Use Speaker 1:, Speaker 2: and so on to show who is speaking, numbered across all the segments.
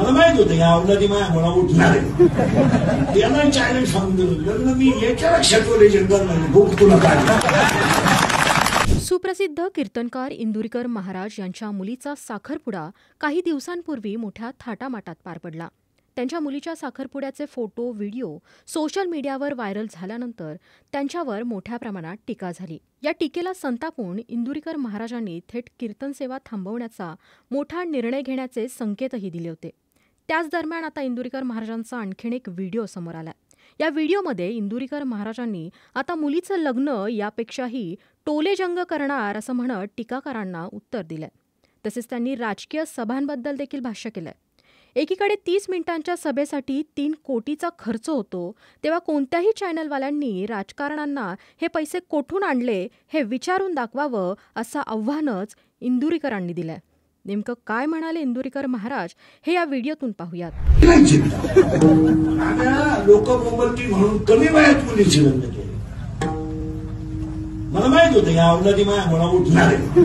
Speaker 1: मला माहित होतं या अवलादी माझ्या मला उठणार आहे. त्याला चॅलेंज सांगून दिलं लग्न मी याच्या लक्षात करणार बघ तुला काय.
Speaker 2: सुप्रसिद्ध कीर्तनकार इंदुरीकर महाराज यांच्या मुलीचा साखरपुडा काही दिवसांपूर्वी मोठ्या थाटामाटात पार पडला. त्यांच्या मुलीच्या साखरपुड्याचे फोटो व्हिडिओ सोशल मीडियावर व्हायरल झाल्यानंतर त्यांच्यावर मोठ्या प्रमाणात टीका झाली. या टीकेला संतापून इंदुरीकर महाराजांनी थेट कीर्तन सेवा थांबवण्याचा मोठा निर्णय घेण्याचे संकेतही दिले होते. त्याच दरम्यान आता इंदुरीकर महाराजांचा आणखीन एक व्हिडिओ समोर आला. या व्हिडिओमध्ये इंदुरीकर महाराजांनी आता मुलीचं लग्न यापेक्षाही टोलेजंग करणार असं म्हणत टीकाकारांना उत्तर दिलंय. तसेच त्यांनी राजकीय सभांबद्दल देखील भाष्य केलंय. एकीकडे 30 मिनिटांच्या सभेसाठी 3 कोटीचा खर्च होतो, तेव्हा कोणत्याही चॅनलवाल्यांनी राजकारण्यांना हे पैसे कोठून आणले हे विचारून दाखवावं असं आव्हानच इंदुरीकरांनी दिलंय. नेमकं काय म्हणाले इंदुरीकर महाराज हे या व्हिडिओतून पाहूयात.
Speaker 1: लोक बोंबलतील म्हणून कमी वयात मुलीची लग्न केली. मला माहित होतं या अवलादी माझ्या मला उठणार आहे.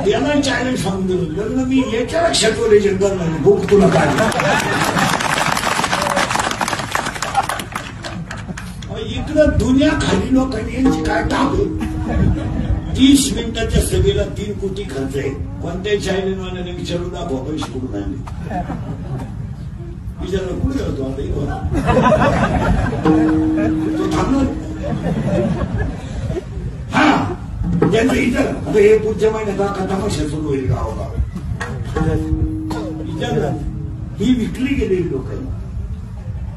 Speaker 1: त्याला चॅलेंज सांगून दिलं लग्न मी याच्या लक्षात करणार बघ तुला काय. इकडं दुनिया खाली लोकांनी यांची काय टाक. 30 मिनिटाच्या सभेला 3 कोटी खर्च आहे. कोणत्याही चॅनलवाल्याने विचारून दाखवा पैसे कुठून आणले. विचारलं कुठे होतो तो थांबलो. हा त्यांचं इतर आता हे पुढच्या महिन्यात का तमाशा सुरू होईल गावोगाव. विचारलं ही विकली गेलेली लोक